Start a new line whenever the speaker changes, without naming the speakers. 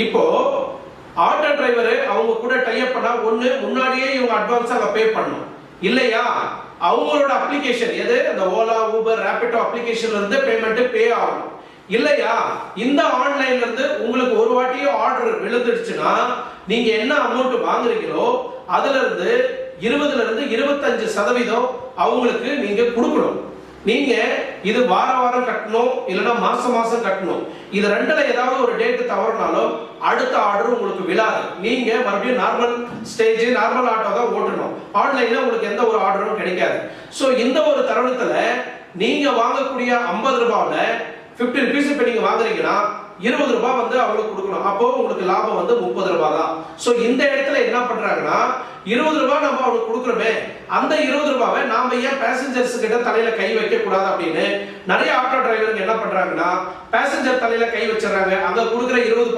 இப்போ auto driver அவங்க கூட டைப் பண்ணா ஒண்ணு முன்னாடியே இவங்க அட்வான்ஸா அங்க பே பண்ணணும் இல்லையா, அவங்களோட அப்ளிகேஷன் எது அந்த ஓலா ஊபர் ரேபிடோ அப்ளிகேஷன்ல இருந்து பேமெண்ட் பே ஆகணும் இல்லையா. இந்த ஆன்லைன்ல இருந்து உங்களுக்கு ஒரு வாட்டியே ஆர்டர் விழுந்துடுச்சுன்னா நீங்க என்ன அமௌண்ட் வாங்குறீங்களோ அதுல இருந்து 20ல இருந்து 25% அவங்களுக்கு நீங்க கொடுக்கணும். நீங்க இது வாரம் கட்டணும் இல்லைன்னா மாசம் கட்டணும். இது ரெண்டுல ஏதாவது ஒரு டேட் தவறுனாலும் அடுத்த ஆர்டர் உங்களுக்கு விழாது. நீங்க மறுபடியும் நார்மல் ஸ்டேஜ் நார்மல் ஆட்டோ தான் ஓட்டணும். ஆன்லைன்ல உங்களுக்கு எந்த ஒரு ஆர்டரும் கிடைக்காது. சோ இந்த ஒரு தருணத்துல நீங்க வாங்கக்கூடிய 50 ரூபாயில 50 rupees இப்ப நீங்க வாங்குறீங்கன்னா 20 ரூபாய் வந்து அவங்களுக்கு கொடுக்கணும். அப்போ உங்களுக்கு லாபம் வந்து 30 ரூபாய் தான். சோ இந்த இடத்துல என்ன பண்றாங்கன்னா 20 ரூபாய் நம்ம அவங்களுக்கு கொடுக்குறோமே, அந்த 20 ரூபாவை நாம ஏன் பேசஞ்சர்ஸ் கிட்ட தலையில கை வைக்க கூடாது அப்படின்னு நிறைய ஆட்டோ டிரைவருக்கு என்ன பண்றாங்கன்னா பேசஞ்சர் தலையில கை வச்சிடறாங்க. அங்க கொடுக்குற 20%